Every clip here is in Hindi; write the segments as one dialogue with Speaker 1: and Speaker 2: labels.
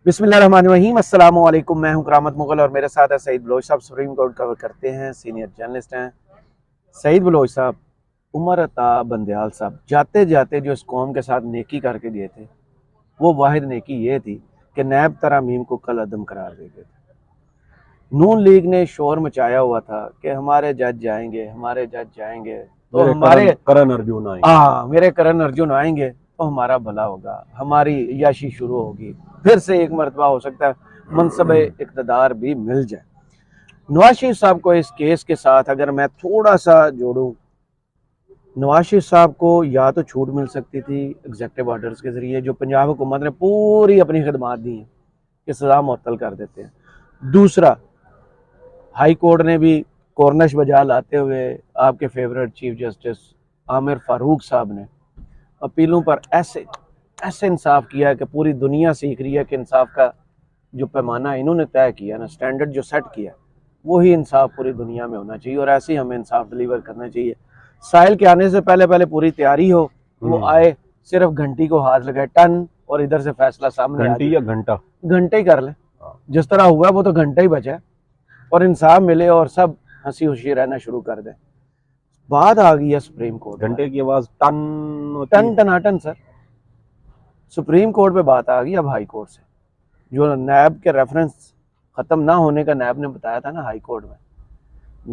Speaker 1: बिस्मिल्लाहिर्रहमानिर्रहीम। अस्सलाम वालेकुम। मैं हूं करामत मुगल और मेरे साथ है सईद बलोच साहब। सुप्रीम कोर्ट कवर करते हैं, सीनियर जर्नलिस्ट हैं। सईद बलोच साहब, उमर अता बंदयाल साहब जाते जाते जो इस कौम के साथ नेकी करके गए थे, वो वाहिद नेकी ये थी कि नैब तरामीम को कल अदम करार दे गए थे। नून लीग ने शोर मचाया हुआ था कि हमारे जज जाएंगे, हमारे जज जाएंगे तो
Speaker 2: मेरे
Speaker 1: हमारे
Speaker 2: करण अर्जुन आएंगे।
Speaker 1: हाँ, मेरे करण अर्जुन आएंगे तो हमारा भला होगा, हमारी याशी शुरू होगी, फिर से एक मरतबा हो सकता है मनसब इक़्तिदार भी मिल जाए। नवाज शरीफ साहब को इस केस के साथ अगर मैं थोड़ा सा जोड़ूं, नवाज शरीफ साहब को या तो छूट मिल सकती थी एग्जेक्टिव ऑर्डर्स के जरिए, जो पंजाब हुकूमत ने पूरी अपनी खिदमात दी हैं कि सजा मुअत्तल कर देते हैं। दूसरा, हाई कोर्ट ने भी कॉर्नश बजा लाते हुए आपके favourite chief justice Aamir Farooq साहब ने अपीलों पर ऐसे ऐसे इंसाफ किया है कि पूरी दुनिया सीख रही है कि इंसाफ का जो पैमाना इन्होंने तय किया ना, स्टैंडर्ड जो सेट किया, वही इंसाफ पूरी दुनिया में होना चाहिए और ऐसे ही हमें इंसाफ डिलीवर करना चाहिए। साहिल के आने से पहले पहले पूरी तैयारी हो, वो आए, सिर्फ घंटी को हाथ लगाए टन और इधर से फैसला सामने आ
Speaker 2: घंटी या घंटा,
Speaker 1: घंटे ही कर ले। जिस तरह हुआ वो तो घंटा ही बचा है और इंसाफ मिले और सब हंसी खुशी रहना शुरू कर दें। बात आ गई है सुप्रीम कोर्ट,
Speaker 2: घंटे की आवाज टन
Speaker 1: टन टनाटन सर। सुप्रीम कोर्ट पे बात आ गई अब हाई कोर्ट से, जो नैब के रेफरेंस ख़त्म ना होने का नैब ने बताया था ना हाई कोर्ट में,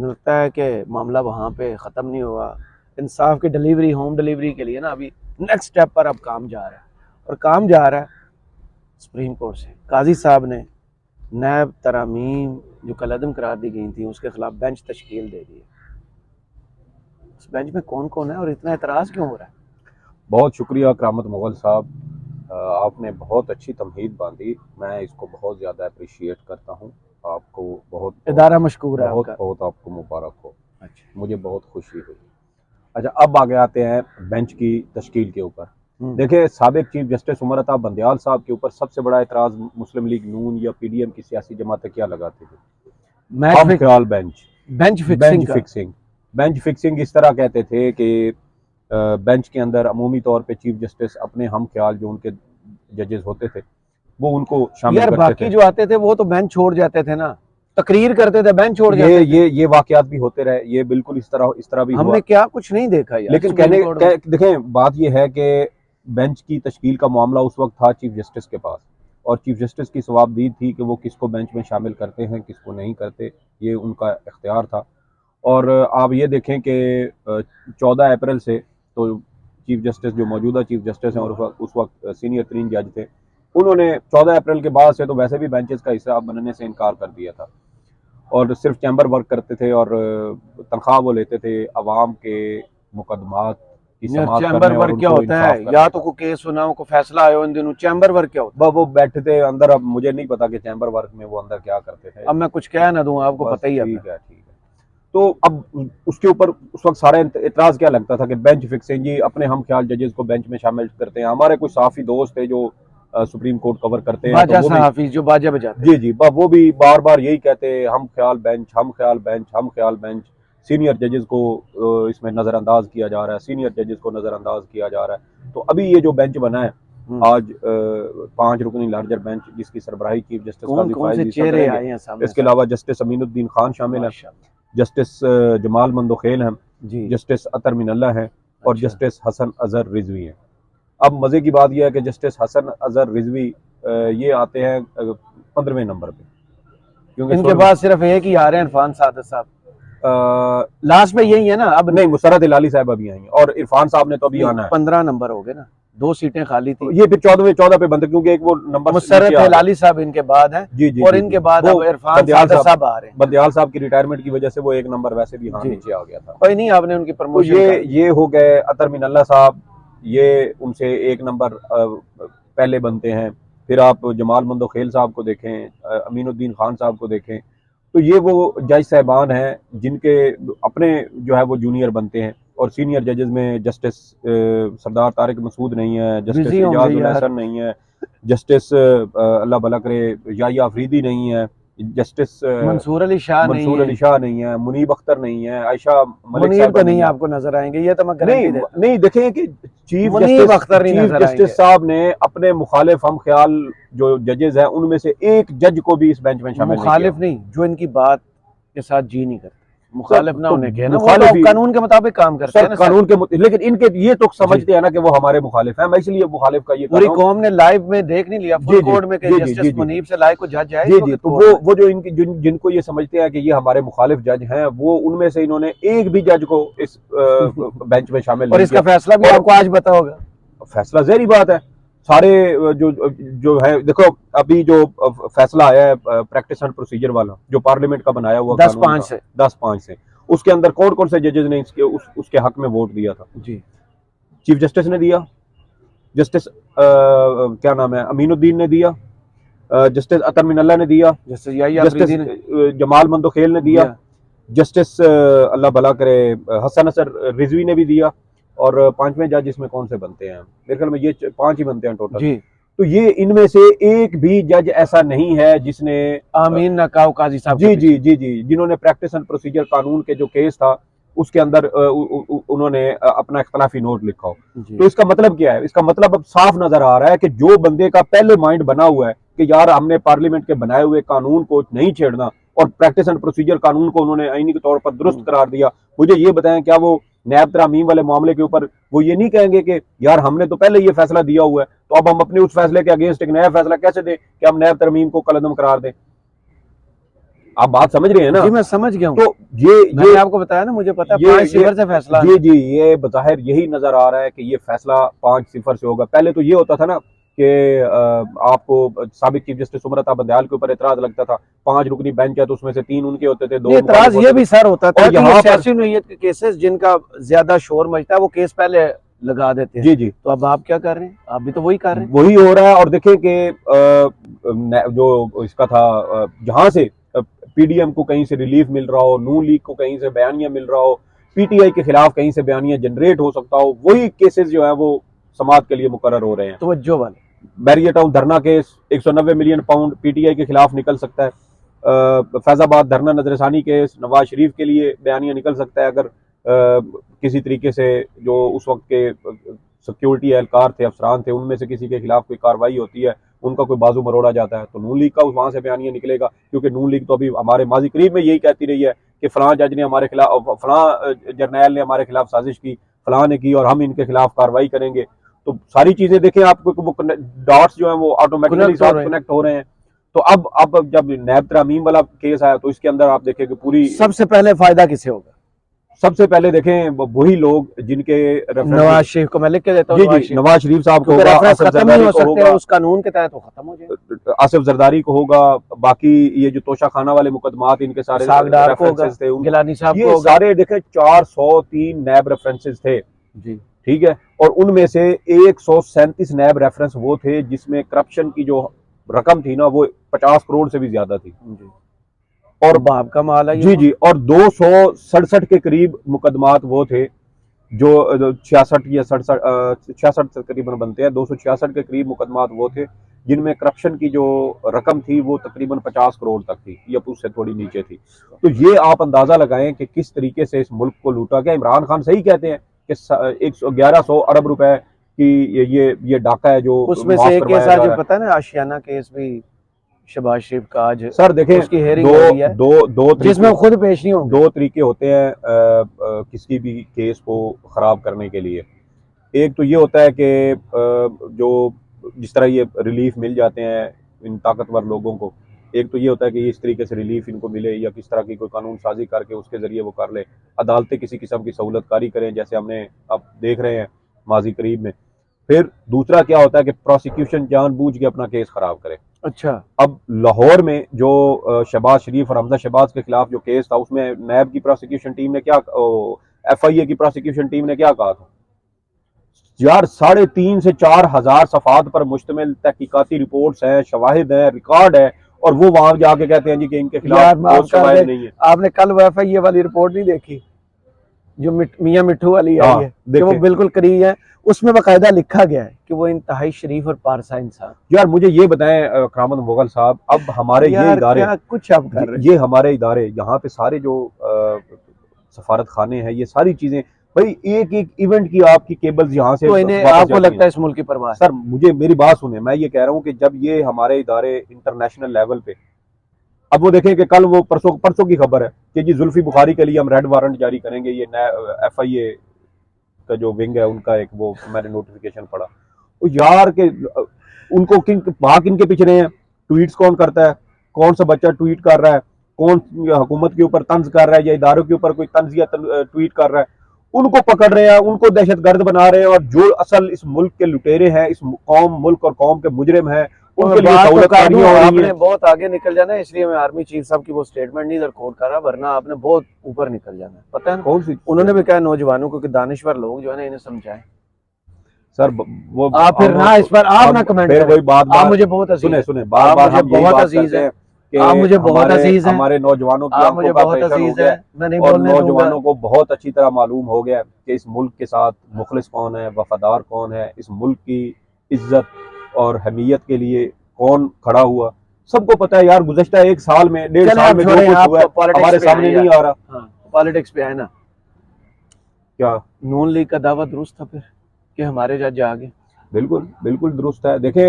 Speaker 1: लगता है कि मामला वहाँ पे ख़त्म नहीं हुआ। इंसाफ की डिलीवरी, होम डिलीवरी के लिए ना अभी नेक्स्ट स्टेप पर अब काम जा रहा है, और काम जा रहा है सुप्रीम कोर्ट से। काजी साहब ने नैब तरामीम जो कलअदम करार दी गई थी उसके खिलाफ बेंच तश्कील दे दी है। इस बेंच में कौन कौन है और इतना एतराज़ क्यों हो रहा है?
Speaker 2: बहुत शुक्रिया करामत मुगल साहब, आपने बहुत अच्छी तमहीद बांधी। मैं इसको बहुत ज़्यादा अप्रिशिएट करता हूँ। आपको बहुत
Speaker 1: इदारा मशकूर है
Speaker 2: बहुत
Speaker 1: आपका।
Speaker 2: बहुत आपको मुबारक हो।
Speaker 1: अच्छा,
Speaker 2: मुझे बहुत खुशी हुई। अच्छा, अब आगे आते हैं बेंच की तश्कील के ऊपर। देखिए, साबिक चीफ जस्टिस उमर अता बंदयाल साहब के ऊपर सबसे बड़ा एतराज़ मुस्लिम लीग नून या पीडीएम की सियासी जमातें क्या लगाती थी? हम ख्याल bench,
Speaker 1: bench
Speaker 2: fixing. Bench fixing इस तरह कहते थे कि बेंच के अंदर अमूमी तौर पे चीफ जस्टिस अपने हम ख्याल जो उनके जजेस होते थे वो उनको शामिल
Speaker 1: यार,
Speaker 2: करते
Speaker 1: बाकी
Speaker 2: थे।
Speaker 1: जो आते थे वो तो बेंच छोड़ जाते थे ना, तकरीर करते थे, बेंच छोड़ जाते थे।
Speaker 2: ये वाकयात भी होते रहे, ये बिल्कुल इस तरह भी हुआ।
Speaker 1: हमने क्या कुछ नहीं देखा यार
Speaker 2: लेकिन देखें, बात ये है कि बेंच की तश्कील का मामला उस वक्त था चीफ जस्टिस के पास, और चीफ जस्टिस की सवाबदीद थी कि वो किसको बेंच में शामिल करते हैं, किसको नहीं करते, ये उनका इख्तियार था। और आप ये देखें कि 14 अप्रैल से तो चीफ जस्टिस जो मौजूदा चीफ जस्टिस हैं और उस वक्त सीनियर तरीन जज थे, उन्होंने 14 अप्रैल के बाद से तो वैसे भी बेंचेस का हिस्सा बनने से इनकार कर दिया था और सिर्फ चैम्बर वर्क करते थे और तनख्वाह वो लेते थे अवाम के मुकदमात की समाअत
Speaker 1: चैम्बर
Speaker 2: करने और
Speaker 1: वर्क क्या
Speaker 2: उनको
Speaker 1: होता
Speaker 2: इंसाफ
Speaker 1: है?
Speaker 2: करने
Speaker 1: या तो
Speaker 2: का।
Speaker 1: कोई केस सुनाओ, को फैसला आयो इन दिनों, चैम्बर वर्क क्या होता है?
Speaker 2: वो बैठे थे अंदर। अब मुझे नहीं पता कि चैम्बर वर्क में वो अंदर क्या करते थे।
Speaker 1: अब मैं कुछ कह ना दूं, आपको
Speaker 2: बस
Speaker 1: पता ही है।
Speaker 2: ठीक है, ठीक है। तो अब उसके ऊपर उस वक्त सारा इतराज क्या लगता था कि बेंच फिक्सिंग, जी अपने हम ख्याल जजेस को बेंच में शामिल करते हैं। हमारे कुछ साफी दोस्त थे जो सुप्रीम कोर्ट कवर करते हैं, तो
Speaker 1: बाजा
Speaker 2: वो भी
Speaker 1: हाफिज जो बाजा बजाते
Speaker 2: जी जी वो भी बार बार यही कहते हैं, हम ख्याल बेंच, हम ख्याल बेंच, हम ख्याल बेंच। सीनियर जजेस को इसमें नज़रअंदाज किया जा रहा है, सीनियर जजेस को नज़रअंदाज किया जा रहा है। तो अभी ये जो बेंच बना है आज 5 रुकनी लार्जर बेंच, जिसकी सरबराही चीफ जस्टिस
Speaker 1: कौन
Speaker 2: काजी
Speaker 1: कौन
Speaker 2: फाइज
Speaker 1: से
Speaker 2: ईसा
Speaker 1: चेहरे
Speaker 2: करेंगे।
Speaker 1: आए हैं सामने
Speaker 2: इसके अलावा जस्टिस अमीनुद्दीन खान शामिल है, जस्टिस जमाल मंदोखेल हैं,
Speaker 1: जी,
Speaker 2: जस्टिस अतर मिनल्ला हैं और
Speaker 1: अच्छा।
Speaker 2: जस्टिस हसन अजहर रिजवी हैं। अब मज़े की बात यह है कि जस्टिस हसन अजहर रिजवी ये आते हैं 15वें नंबर पे, क्योंकि
Speaker 1: इनके बाद सिर्फ एक ही आ रहे हैं, इरफान सादत साहब लास्ट में यही है ना। अब
Speaker 2: नहीं, मुसरत इलाली साहब अभी आई हैं और इरफान साहब ने तो अभी आना है।
Speaker 1: 15 नंबर हो गए ना, 2 सीटें खाली थी।
Speaker 2: ये फिर 14 पे बंद, क्योंकि एक वो नंबर
Speaker 1: मुसरत इलाली साहब इनके बाद है।
Speaker 2: जी जी
Speaker 1: और
Speaker 2: जी
Speaker 1: इनके
Speaker 2: जी।
Speaker 1: बाद
Speaker 2: वो
Speaker 1: अब इरफान साहब आ रहे हैं।
Speaker 2: बंदयाल साहब की रिटायरमेंट की वजह से वो एक नंबर वैसे भी नीचे आ गया था।
Speaker 1: कोई नहीं, आपने उनकी
Speaker 2: तो
Speaker 1: प्रमोशन
Speaker 2: ये हो गए अतर मिनल्ला साहब, ये उनसे एक नंबर पहले बनते हैं। फिर आप जमाल मंदोखेल साहब को देखें, अमीनुद्दीन खान साहब को देखें, तो ये वो जज साहबान हैं जिनके अपने जो है वो जूनियर बनते हैं। और सीनियर जजेस में जस्टिस सरदार तारिक मसूद नहीं है, जस्टिस एजाज उल हसन नहीं है, जस्टिस अल्लाह भला करे याहिया अफरीदी नहीं है, जस्टिस
Speaker 1: मंसूर अली शाह
Speaker 2: नहीं है, मुनीब अख्तर नहीं है, आयशा मलिक
Speaker 1: मुनीर
Speaker 2: साहब
Speaker 1: तो
Speaker 2: नहीं
Speaker 1: नहीं
Speaker 2: है।
Speaker 1: आपको नजर आएंगे, ये तो मैं गारंटी देता हूं।
Speaker 2: नहीं देखें कि
Speaker 1: मुनीब अख्तर नहीं
Speaker 2: चीफ
Speaker 1: नजर आएंगे।
Speaker 2: जस्टिस साहब ने अपने मुखालिफ हम ख्याल जो जजेस हैं उनमें से एक जज को भी इस बेंच में शामिल
Speaker 1: मुखालिफ
Speaker 2: नहीं
Speaker 1: नहीं, जो इनकी बात के साथ जी नहीं करते, मुखालिफ ना
Speaker 2: तो
Speaker 1: होने के ना, वो
Speaker 2: मुखालिफ
Speaker 1: तो
Speaker 2: ही
Speaker 1: कानून के मुताबिक काम करते हैं
Speaker 2: सर
Speaker 1: ना
Speaker 2: कानून के लेकिन इनके ये तो समझते हैं ना कि वो हमारे मुखालिफ हैं, मैं इसलिए मुखालिफ का ये कर
Speaker 1: पूरी
Speaker 2: रहा हूं।
Speaker 1: कौम ने लाइव में देख नहीं लिया,
Speaker 2: जी
Speaker 1: फुल
Speaker 2: जी
Speaker 1: कोर्ट में कि
Speaker 2: जी जी जी
Speaker 1: जस्टिस
Speaker 2: जी
Speaker 1: मुनीब से लाइव को जज है इस
Speaker 2: जी जी,
Speaker 1: वक्त
Speaker 2: तो
Speaker 1: कोर्ट में।
Speaker 2: वो जो इनकी जिनको ये समझते हैं कि ये हमारे मुखालिफ जज हैं, वो उनमें से इन्होंने एक भी जज को इस बेंच में शामिल
Speaker 1: और
Speaker 2: नहीं
Speaker 1: इसका
Speaker 2: किया।
Speaker 1: फैसला भी
Speaker 2: और
Speaker 1: आपको आज पता होगा।
Speaker 2: फैसला जहरी बात है, सारे जो जो है देखो, अभी जो फैसला आया है प्रैक्टिस एंड प्रोसीजर वाला जो पार्लियामेंट का बनाया हुआ
Speaker 1: 10-5
Speaker 2: कानून
Speaker 1: से
Speaker 2: 10-5 से, उसके अंदर कौन कौन से जजेस ने उसके हक में वोट दिया था?
Speaker 1: जी,
Speaker 2: चीफ जस्टिस ने दिया, जस्टिस क्या नाम है, अमीनुद्दीन ने दिया, जस्टिस अतर मिनल्ला ने दिया,
Speaker 1: जस्टिस याही
Speaker 2: जस्टिस
Speaker 1: आफरीदी ने
Speaker 2: जमाल मंदोखेल ने दिया,
Speaker 1: दिया।
Speaker 2: जस्टिस अल्लाह भला करे हसन नसर रिजवी ने भी दिया, और पांचवें जज इसमें कौन से बनते हैं? मेरे ख्याल में ये 5 ही बनते हैं टोटल।
Speaker 1: जी,
Speaker 2: तो ये इनमें से एक भी जज ऐसा नहीं है जिसने
Speaker 1: आमीन नकाउ काजी साहब
Speaker 2: जी
Speaker 1: के
Speaker 2: जी
Speaker 1: पीछे।
Speaker 2: जी जी जिन्होंने प्रैक्टिस एंड प्रोसीजर कानून के जो केस था उसके अंदर उन्होंने अपना इख्तलाफी नोट लिखा हो।
Speaker 1: जी,
Speaker 2: तो इसका मतलब क्या है? इसका मतलब अब साफ नजर आ रहा है कि जो बंदे का पहले माइंड बना हुआ है कि यार हमने पार्लियामेंट के बनाए हुए कानून को नहीं छेड़ना, और प्रैक्टिस एंड प्रोसीजर कानून को उन्होंने आईनी के तौर पर दुरुस्त करार दिया, मुझे ये बताएं क्या वो नैब तरामीम वाले मामले के ऊपर वो ये नहीं कहेंगे कि यार हमने तो पहले ये फैसला दिया हुआ है, तो अब हम अपने उस फैसले के अगेंस्ट एक नया फैसला कैसे दें कि हम नैब तरमीम को कलअदम करार दें? आप बात समझ रहे हैं ना?
Speaker 1: जी मैं समझ गया हूँ।
Speaker 2: तो मैंने
Speaker 1: आपको बताया ना, मुझे पता है
Speaker 2: ये
Speaker 1: 5-0 से फैसला है।
Speaker 2: जी जी ये बज़ाहिर यही नजर आ रहा है कि ये फैसला 5-0 से होगा। पहले तो ये होता था ना कि आपको साबिक चीफ जस्टिस उमरता बंदयाल के ऊपर एतराज लगता था, 5 रुकनी बेंच है तो उसमें से 3 उनके होते थे, 2
Speaker 1: एतराज ये भी सर होता था
Speaker 2: और
Speaker 1: कि
Speaker 2: यहाँ
Speaker 1: ये
Speaker 2: पर
Speaker 1: सियासी नौइयत के केसेस जिनका ज्यादा शोर मचता है वो केस पहले लगा देते हैं।
Speaker 2: जी जी
Speaker 1: तो अब आप क्या कर रहे हैं? आप भी तो वही कर रहे हैं।
Speaker 2: वही हो रहा है। और देखें कि जो इसका था जहां से पीडीएम को कहीं से रिलीफ मिल रहा हो, नून लीग को कहीं से बयानिया मिल रहा हो, पीटीआई के खिलाफ कहीं से बयानिया जनरेट हो सकता हो, वही केसेस जो है वो समाअत के लिए मुकर्रर हो रहे हैं।
Speaker 1: तवज्जो वाले
Speaker 2: बैरियर टाउन धरना केस 190 मिलियन पाउंड पीटीआई के खिलाफ निकल सकता है। फैजाबाद धरना नजरसानी केस नवाज शरीफ के लिए बयानिया निकल सकता है अगर किसी तरीके से जो उस वक्त के सिक्योरिटी एहलकार थे, अफसरान थे, उनमें से किसी के खिलाफ कोई कार्रवाई होती है, उनका कोई बाजू मरोड़ा जाता है, तो नून लीग का वहां से बयानिया निकलेगा। क्योंकि नून लीग तो अभी हमारे माजी करीब में यही कहती रही है कि फलां जज ने हमारे खिलाफ, फलां जर्नैल ने हमारे खिलाफ साजिश की, फलां ने की, और हम इनके खिलाफ कार्रवाई करेंगे। तो सारी चीजें देखें आपको, डॉट्स जो है वो ऑटोमेटिकली साथ कनेक्ट हो रहे हैं। तो अब जब नैब तरामीम वाला केस आया तो इसके अंदर आप देखें कि पूरी
Speaker 1: सबसे पहले फायदा किसे होगा?
Speaker 2: सबसे पहले देखें वही लोग जिनके
Speaker 1: नवाज शरीफ को मैं लिख के देता हूँ।
Speaker 2: जी नवाज शरीफ साहब को होगा,
Speaker 1: रेफरेंस
Speaker 2: आसिफ
Speaker 1: खत्म नहीं
Speaker 2: जरदारी
Speaker 1: हो
Speaker 2: को
Speaker 1: सकते
Speaker 2: होगा,
Speaker 1: उस कानून के तहत वो खत्म हो जाएगा।
Speaker 2: आसिफ जरदारी को होगा, बाकी ये जो तोशा खाना वाले मुकदमात इनके सारे
Speaker 1: सागदार को होगा,
Speaker 2: रेफरेंसेस थे,
Speaker 1: गिलानी साहब
Speaker 2: ये
Speaker 1: को होगा।
Speaker 2: सारे देखें 403 नैब रेफरेंसेस थे
Speaker 1: जी,
Speaker 2: ठीक है, और उनमें से 137 नैब रेफरेंस वो थे जिसमें करप्शन की जो रकम थी ना वो 50 करोड़ से भी ज्यादा थी।
Speaker 1: जी।
Speaker 2: और
Speaker 1: बाप का माल है
Speaker 2: जी जी, और 267 के करीब मुकदमात वो थे जो 66 या 66 तकरीबन बनते हैं, 266 के करीब मुकदमात वो थे जिनमें करप्शन की जो रकम थी वो तकरीबन 50 करोड़ तक थी या उससे थोड़ी नीचे थी। तो ये आप अंदाजा लगाएं कि किस तरीके से इस मुल्क को लूटा गया। इमरान खान सही कहते हैं कि 1100 अरब रुपए की ये डाका है जो
Speaker 1: उसमें
Speaker 2: माफ
Speaker 1: से एक
Speaker 2: करवाया
Speaker 1: केस
Speaker 2: जा
Speaker 1: आज
Speaker 2: रहा है।
Speaker 1: पता है ना, आशियाना केस भी शहबाज शरीफ का आज
Speaker 2: सर देखें
Speaker 1: उसकी हेयरिंग हो रही है
Speaker 2: दो
Speaker 1: जिसमें वो खुद पेश नहीं होंगे।
Speaker 2: 2 तरीके होते हैं किसी भी केस को खराब करने के लिए। एक तो ये होता है कि जो जिस तरह ये रिलीफ मिल जाते हैं इन ताकतवर लोगों को, एक तो ये होता है कि इस तरीके से रिलीफ इनको मिले या किस तरह की कोई कानून साजी करके उसके जरिए वो कर ले, अदालतें किसी किस्म की सहूलतकारी करें जैसे हमने अब देख रहे हैं माजी करीब में। फिर दूसरा क्या होता है कि प्रोसिक्यूशन जानबूझ के अपना केस खराब करे।
Speaker 1: अच्छा,
Speaker 2: अब लाहौर में जो शहबाज शरीफ और हमजा शहबाज के खिलाफ जो केस था उसमें नैब की प्रोसिक्यूशन टीम ने क्या, FIA की प्रोसिक्यूशन टीम ने क्या कहा था यार, 3.5 से 4 हजार सफात पर मुश्तमिल तहकीकाती रिपोर्ट्स हैं, शवाहिद है, रिकॉर्ड है, और वो वहां जाके कहते हैं जी कि इनके खिलाफ कोई शवाहिद नहीं है।
Speaker 1: आपने कल FIA वाली रिपोर्ट नहीं देखी जो मियां मिट्ठू वाली आई है कि वो बिल्कुल करी है, उसमें बाकायदा लिखा गया है कि वो इंतहाई शरीफ और पारसा इंसान।
Speaker 2: यार मुझे ये बताएं करामत मुगल साहब, अब हमारे ये इदारे
Speaker 1: कुछ आप कर रहे हैं,
Speaker 2: ये हमारे इदारे यहाँ पे सारे जो सफारत खाने हैं, ये सारी चीजें भाई एक एक इवेंट की आपकी केबल्स यहाँ से
Speaker 1: तो इन्हें
Speaker 2: वापस
Speaker 1: आपको
Speaker 2: जाती
Speaker 1: लगता
Speaker 2: हैं।
Speaker 1: है इस मुल्क की परवाह है?
Speaker 2: सर मुझे मेरी बात सुने, मैं ये कह रहा हूँ कि जब ये हमारे इदारे इंटरनेशनल लेवल पे, अब वो देखें कि कल वो परसों परसों की खबर है कि जी जुल्फी बुखारी के लिए हम रेड वारंट जारी करेंगे, ये FIA का जो विंग है उनका एक वो मैंने नोटिफिकेशन पढ़ा। तो यार के उनको किन भाग किन के पीछे रहे हैं, ट्वीट्स कौन करता है, कौन सा बच्चा ट्वीट कर रहा है, कौन हुकूमत के ऊपर तंज कर रहा है या इदारों के ऊपर कोई तंजिया ट्वीट कर रहा है, उनको पकड़ रहे हैं, उनको दहशतगर्द बना रहे हैं, और जो असल इस मुल्क के लुटेरे हैं, इस कौम मुल्क और कौम के मुजरिम हैं, उनके लिए
Speaker 1: बात तो
Speaker 2: सहूलत
Speaker 1: कर दूं,
Speaker 2: हो रही
Speaker 1: आपने
Speaker 2: है।
Speaker 1: बहुत आगे निकल जाना है, इसलिए मैं आर्मी चीफ साहब की वो स्टेटमेंट नहीं इधर कोट कर रहा, वरना आपने बहुत ऊपर निकल जाना है, पता है ना।
Speaker 2: कौन सी
Speaker 1: उन्होंने भी कहा नौजवानों को कि दानिश्वर लोग जो है ना इन्हें समझाएं।
Speaker 2: सर वो
Speaker 1: आप फिर ना इस पर आप ना कमेंट
Speaker 2: फिर
Speaker 1: करें।
Speaker 2: वही बात
Speaker 1: आप मुझे बहुत अजीज
Speaker 2: सुने
Speaker 1: हैं,
Speaker 2: सुने बार
Speaker 1: आप
Speaker 2: बार
Speaker 1: मुझे
Speaker 2: हम यही
Speaker 1: बहुत
Speaker 2: बात
Speaker 1: अजीज
Speaker 2: करते
Speaker 1: हैं,
Speaker 2: हैं कि
Speaker 1: आप मुझे बहुत
Speaker 2: हमारे
Speaker 1: अजीज हैं,
Speaker 2: हमारे नौजवानों की
Speaker 1: आप
Speaker 2: आंखों
Speaker 1: मुझे
Speaker 2: का
Speaker 1: बहुत
Speaker 2: ऑपरेशन हो
Speaker 1: अजीज
Speaker 2: गया
Speaker 1: हैं, मैं नहीं
Speaker 2: और
Speaker 1: बोलने दूंगा।
Speaker 2: नौजवानों को बहुत अच्छी तरह मालूम हो गया कि इस मुल्क के साथ मुखलिस कौन है, वफादार कौन है, इस मुल्क की इज्जत और हमीयत के लिए कौन खड़ा हुआ, सबको पता है यार। गुज़श्ता एक साल में, 1.5
Speaker 1: चले
Speaker 2: साल
Speaker 1: आप
Speaker 2: में जो
Speaker 1: छोड़ें,
Speaker 2: कुछ
Speaker 1: आप
Speaker 2: हुआ है
Speaker 1: पॉलिटिक्स
Speaker 2: हमारे
Speaker 1: पे
Speaker 2: सामने
Speaker 1: आए
Speaker 2: नहीं
Speaker 1: यार।
Speaker 2: आ रहा।
Speaker 1: हाँ, पॉलिटिक्स पे आए ना।
Speaker 2: क्या?
Speaker 1: नून लीग का दावा दुरुस्त था फिर कि हमारे जज आगे?
Speaker 2: बिल्कुल बिल्कुल दुरुस्त है। देखें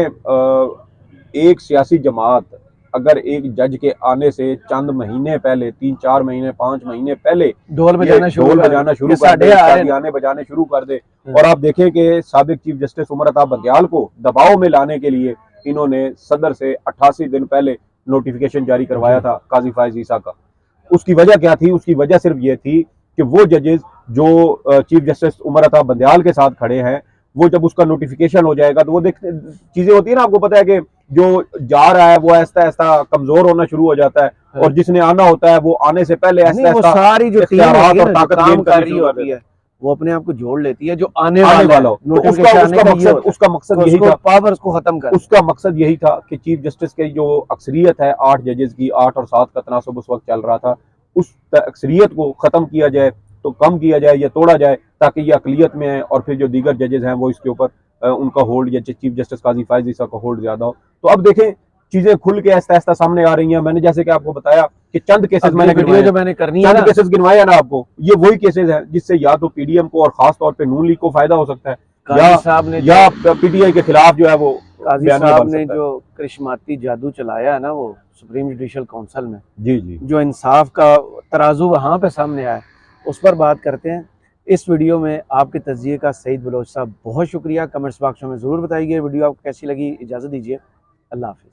Speaker 2: एक सियासी जमात अगर एक जज के आने से चंद महीने पहले, 3-4 महीने 5 महीने पहले
Speaker 1: ढोल
Speaker 2: ये
Speaker 1: बजाना शुरू
Speaker 2: ढोल
Speaker 1: कर
Speaker 2: बजाना
Speaker 1: दे
Speaker 2: शुरू
Speaker 1: कि
Speaker 2: कर
Speaker 1: साढ़े
Speaker 2: दे,
Speaker 1: आ रहे हैं।
Speaker 2: शादियाने बजाने शुरू कर दे, और आप देखें कि साबिक चीफ जस्टिस उमर अता बंदयाल को दबाव में लाने के लिए इन्होंने सदर से 88 दिन पहले नोटिफिकेशन जारी करवाया था काजी फायज ईसा का। उसकी वजह क्या थी? उसकी वजह सिर्फ ये थी कि वो जजेस जो चीफ जस्टिस उमर अता बंदयाल के साथ खड़े हैं, वो जब उसका नोटिफिकेशन हो जाएगा तो वो देखते चीजें होती है ना, आपको पता है कि जो जा रहा है वो ऐसा ऐसा कमजोर होना शुरू हो जाता है, और जिसने आना होता है वो आने से पहले
Speaker 1: नहीं,
Speaker 2: ऐसा
Speaker 1: वो
Speaker 2: ऐसा
Speaker 1: सारी जो टीम
Speaker 2: इख्तियारात
Speaker 1: होती है
Speaker 2: और
Speaker 1: ना, जो
Speaker 2: ताकत
Speaker 1: काम
Speaker 2: गेन
Speaker 1: कर
Speaker 2: करनी
Speaker 1: रही
Speaker 2: शुरू कर
Speaker 1: होती
Speaker 2: देता
Speaker 1: है, वो अपने आप को जोड़ लेती है, जो आने
Speaker 2: है, आने
Speaker 1: वाला
Speaker 2: वाला
Speaker 1: है
Speaker 2: हो। तो
Speaker 1: नोटिफिकेशन आने का ये होता है,
Speaker 2: उसका मकसद
Speaker 1: तो
Speaker 2: यही
Speaker 1: उसको
Speaker 2: था,
Speaker 1: पावर्स को खत्म कर।
Speaker 2: उसका मकसद यही था कि चीफ जस्टिस की जो अक्सरियत है 8 जजेस की, 8 और 7 का तनासब उस वक्त चल रहा था, उस अक्सरियत को ख़त्म किया जाए, तो कम किया जाए या तोड़ा जाए, ताकि ये अकलियत में है और फिर जो दीगर जजेस हैं वो इसके ऊपर उनका होल्ड, या चीफ जस्टिस काजी फायज ईसा का होल्ड ज्यादा हो। तो अब देखें चीजें खुल के ऐसा ऐसा सामने आ रही हैं। मैंने जैसे कि आपको बताया कि चंद केसेस मैंने
Speaker 1: वीडियो
Speaker 2: गिनवाए,
Speaker 1: जो मैंने करनी है
Speaker 2: चंद
Speaker 1: ना,
Speaker 2: केसेस गिनवाए हैं ना आपको, ये वही केसेस हैं जिससे या तो PDM को और खास तौर पे नून लीग को फायदा हो सकता है,
Speaker 1: काजी साहब ने
Speaker 2: या PTI के खिलाफ जो है वो
Speaker 1: काजी
Speaker 2: बयानिया
Speaker 1: साहब
Speaker 2: बन
Speaker 1: ने
Speaker 2: सकता है।
Speaker 1: जो करिश्माती जादू चलाया है ना, वो सुप्रीम जुडिशल काउंसिल में,
Speaker 2: जी जी।
Speaker 1: जो इंसाफ का तराजू वहां पे सामने आया, उस पर बात करते हैं। इस वीडियो में आपके तज्जिए का सईद बलोच साहब बहुत शुक्रिया। कमेंट्स बॉक्स में ज़रूर बताइए वीडियो आपको कैसी लगी। इजाज़त दीजिए, अल्लाह हाफिज़।